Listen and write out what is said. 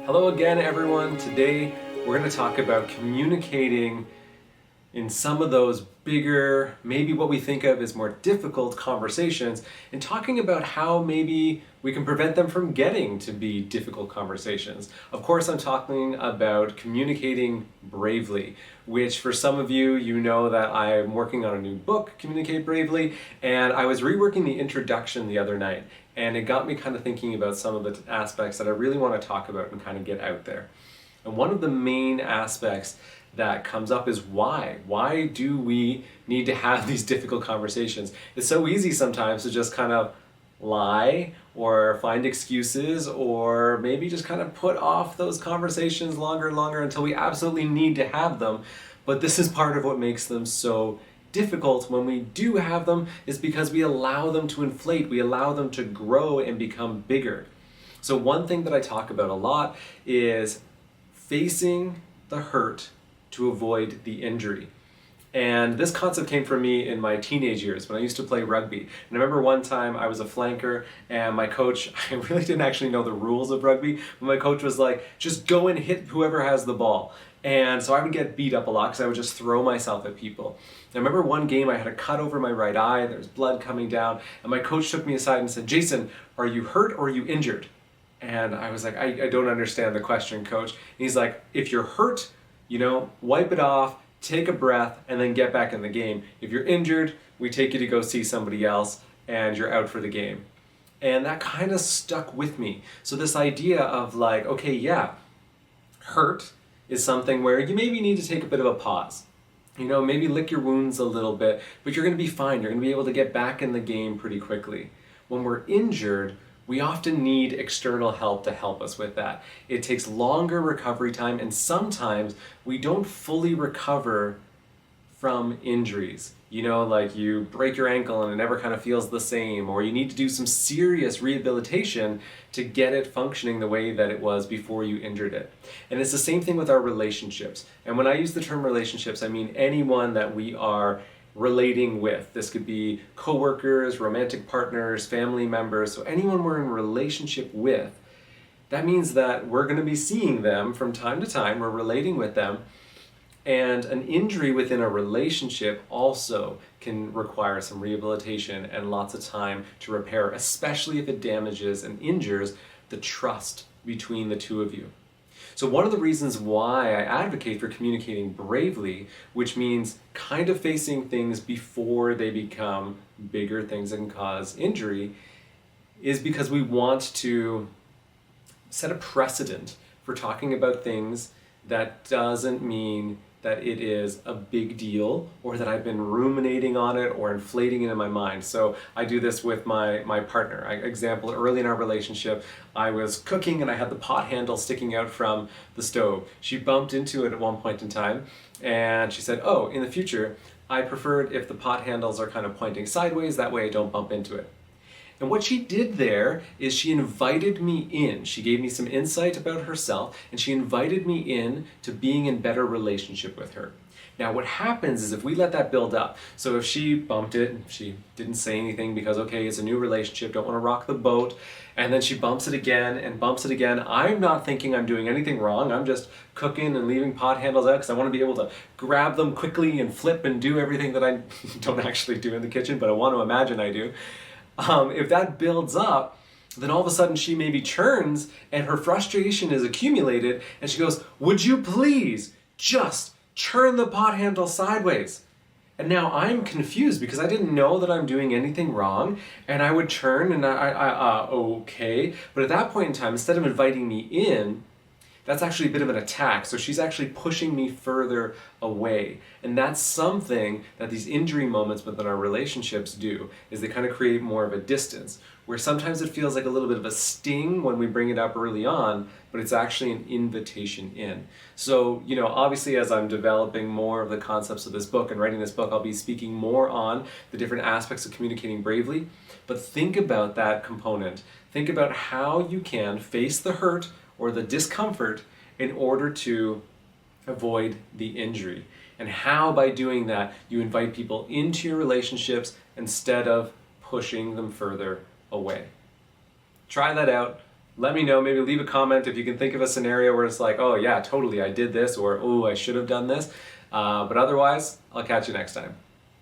Hello again, everyone. Today we're going to talk about communicating in some of those bigger, maybe what we think of as more difficult conversations, and talking about how maybe we can prevent them from getting to be difficult conversations. Of course, I'm talking about communicating bravely, which for some of you, you know that I'm working on a new book, Communicate Bravely, and I was reworking the introduction the other night, and it got me kind of thinking about some of the aspects that I really want to talk about and kind of get out there. And one of the main aspects that comes up is why. Why do we need to have these difficult conversations? It's so easy sometimes to just kind of lie or find excuses or maybe just kind of put off those conversations longer and longer until we absolutely need to have them. But this is part of what makes them so difficult when we do have them, is because we allow them to inflate, we allow them to grow and become bigger. So one thing that I talk about a lot is facing the hurt to avoid the injury. And this concept came from me in my teenage years when I used to play rugby. And I remember one time I was a flanker and my coach, I really didn't actually know the rules of rugby, but my coach was like, just go and hit whoever has the ball. And so I would get beat up a lot because I would just throw myself at people. I remember one game I had a cut over my right eye, there was blood coming down, and my coach took me aside and said, "Jason, are you hurt or are you injured?" And I was like, I don't understand the question, coach. And he's like, if you're hurt, wipe it off, take a breath, and then get back in the game. If you're injured, we take you to go see somebody else, and you're out for the game. And that kind of stuck with me. So this idea of like, okay, yeah, hurt is something where you maybe need to take a bit of a pause. Maybe lick your wounds a little bit, but you're going to be fine. You're going to be able to get back in the game pretty quickly. When we're injured, we often need external help to help us with that. It takes longer recovery time, and sometimes we don't fully recover from injuries. Like you break your ankle and it never kind of feels the same, or you need to do some serious rehabilitation to get it functioning the way that it was before you injured it. And it's the same thing with our relationships. And when I use the term relationships, I mean anyone that we are relating with. This could be coworkers, romantic partners, family members, so anyone we're in relationship with. That means that we're going to be seeing them from time to time, we're relating with them, and an injury within a relationship also can require some rehabilitation and lots of time to repair, especially if it damages and injures the trust between the two of you. So one of the reasons why I advocate for communicating bravely, which means kind of facing things before they become bigger things that can cause injury, is because we want to set a precedent for talking about things that doesn't mean that it is a big deal or that I've been ruminating on it or inflating it in my mind. So I do this with my partner. Example, early in our relationship, I was cooking and I had the pot handle sticking out from the stove. She bumped into it at one point in time and she said, "Oh, in the future, I prefer it if the pot handles are kind of pointing sideways, that way I don't bump into it." And what she did there is she invited me in. She gave me some insight about herself, and she invited me in to being in better relationship with her. Now what happens is if we let that build up, so if she bumped it, she didn't say anything because, okay, it's a new relationship, don't want to rock the boat, and then she bumps it again and bumps it again, I'm not thinking I'm doing anything wrong, I'm just cooking and leaving pot handles out because I want to be able to grab them quickly and flip and do everything that I don't actually do in the kitchen, but I want to imagine I do. If that builds up, then all of a sudden she maybe turns and her frustration is accumulated and she goes, "Would you please just turn the pot handle sideways?" And now I'm confused because I didn't know that I'm doing anything wrong, and I would turn and okay. But at that point in time, instead of inviting me in, that's actually a bit of an attack. So she's actually pushing me further away. And that's something that these injury moments within our relationships do, is they kind of create more of a distance, where sometimes it feels like a little bit of a sting when we bring it up early on, but it's actually an invitation in. So, obviously as I'm developing more of the concepts of this book and writing this book, I'll be speaking more on the different aspects of communicating bravely. But think about that component. Think about how you can face the hurt or the discomfort in order to avoid the injury. And how by doing that you invite people into your relationships instead of pushing them further away. Try that out. let me know. Maybe leave a comment if you can think of a scenario where it's like, oh yeah, totally, I did this, or oh, I should have done this. But otherwise, I'll catch you next time.